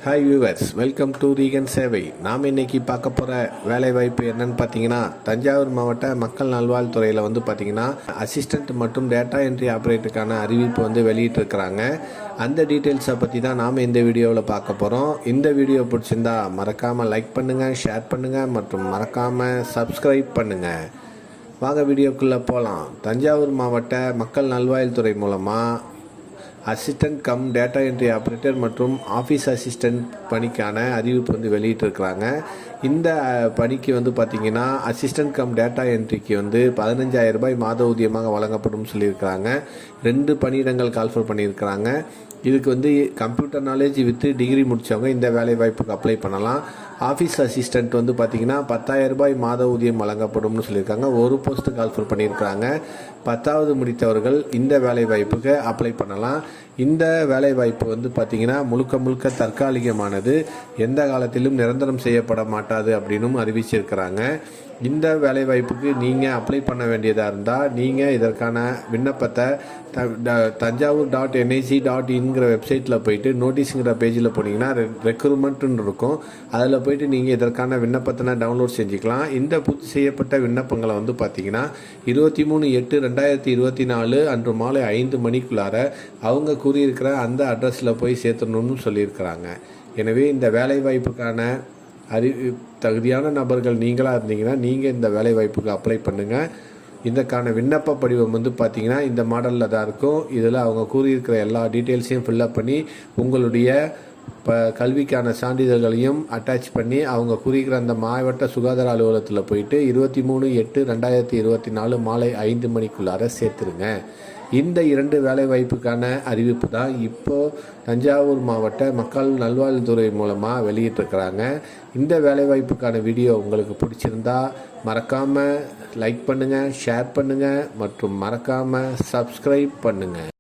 Hi viewers, welcome to ரீகன் சேவை. நாம் இன்னைக்கு பார்க்க போகிற வேலைவாய்ப்பு என்னன்னு பார்த்தீங்கன்னா, தஞ்சாவூர் மாவட்ட மக்கள் நல்வாழ்வுத்துறையில் பார்த்தீங்கன்னா அசிஸ்டண்ட் மற்றும் டேட்டா என்ட்ரி ஆப்ரேட்டருக்கான அறிவிப்பு வெளியிட்டிருக்கிறாங்க. அந்த டீட்டெயில்ஸை பற்றி தான் நாம் இந்த வீடியோவில் பார்க்க போகிறோம். இந்த வீடியோ பிடிச்சிருந்தா மறக்காமல் லைக் பண்ணுங்கள், ஷேர் பண்ணுங்கள் மற்றும் மறக்காமல் சப்ஸ்கிரைப் பண்ணுங்கள். வாங்க வீடியோக்குள்ளே போகலாம். தஞ்சாவூர் மாவட்ட மக்கள் நல்வாழ்வுத்துறை மூலமாக assistant come data entry operator மற்றும் ஆஃபீஸ் அசிஸ்டன்ட் பணிக்கான அறிவிப்பு வெளியிட்டிருக்கிறாங்க. இந்த பணிக்கு பார்த்திங்கன்னா அசிஸ்டன்ட் கம் டேட்டா என்ட்ரிக்கு 15,000 ரூபாய் மாத ஊதியமாக வழங்கப்படும் சொல்லியிருக்கிறாங்க. 2 பணியிடங்கள் கால்ஃபர் பண்ணியிருக்கிறாங்க. இதுக்கு கம்ப்யூட்டர் நாலேஜ் வித் டிகிரி முடித்தவங்க இந்த வேலை வாய்ப்புக்கு அப்ளை பண்ணலாம். ஆஃபீஸ் அசிஸ்டண்ட் பார்த்திங்கன்னா 10,000 ரூபாய் மாத ஊதியம் வழங்கப்படும்னு சொல்லியிருக்காங்க. ஒரு போஸ்ட்டு கால்ஃபர் பண்ணியிருக்கிறாங்க. 10வது முடித்தவர்கள் இந்த வேலை வாய்ப்புக்கு அப்ளை பண்ணலாம். இந்த வேலை வாய்ப்பு பார்த்திங்கன்னா முழுக்க தற்காலிகமானது, எந்த காலத்திலும் நிரந்தரம் செய்யப்பட மாட்டாது அப்படின்னும் அறிவிச்சிருக்கிறாங்க. இந்த வேலைவாய்ப்புக்கு நீங்கள் அப்ளை பண்ண வேண்டியதாக இருந்தால் நீங்கள் இதற்கான விண்ணப்பத்தை tanjavur.nic.in வெப்சைட்டில் போயிட்டு நோட்டீஸுங்கிற பேஜில் போனீங்கன்னா ரெக்ரூட்மெண்ட்னு இருக்கும். அதில் போயிட்டு நீங்கள் இதற்கான விண்ணப்பத்தை டவுன்லோட் செஞ்சுக்கலாம். இந்த பூர்த்தி செய்யப்பட்ட விண்ணப்பங்களை பார்த்தீங்கன்னா 23/8/2024 அன்று மாலை 5 மணிக்குள்ளார அவங்க கூறியிருக்கிற அந்த அட்ரஸில் போய் சேர்த்தணும்னு சொல்லியிருக்கிறாங்க. எனவே இந்த வேலைவாய்ப்புக்கான தகுதியான நபர்கள் நீங்களாக இருந்தீங்கன்னா நீங்கள் இந்த வேலைவாய்ப்புக்கு அப்ளை பண்ணுங்கள். இதற்கான விண்ணப்ப படிவம் பார்த்திங்கன்னா இந்த மாடலில் தான் இருக்கும். இதில் அவங்க கூறியிருக்கிற எல்லா டீட்டெயில்ஸையும் ஃபில்லப் பண்ணி உங்களுடைய கல்விக்கான சான்றிதழ்களையும் அட்டாச் பண்ணி அவங்க கூறியிருக்கிற அந்த மாவட்ட சுகாதார அலுவலகத்தில் போயிட்டு 23/8/2024 மாலை 5 மணிக்குள்ளார சேர்த்துருங்க. இந்த 2 வேலைவாய்ப்புக்கான அறிவிப்பு தான் இப்போது தஞ்சாவூர் மாவட்ட மக்கள் நல்வாழ்வுத்துறை மூலமாக வெளியிட்டிருக்கிறாங்க. இந்த வேலைவாய்ப்புக்கான வீடியோ உங்களுக்கு பிடிச்சிருந்தா மறக்காமல் லைக் பண்ணுங்கள், ஷேர் பண்ணுங்கள் மற்றும் மறக்காமல் சப்ஸ்கிரைப் பண்ணுங்கள்.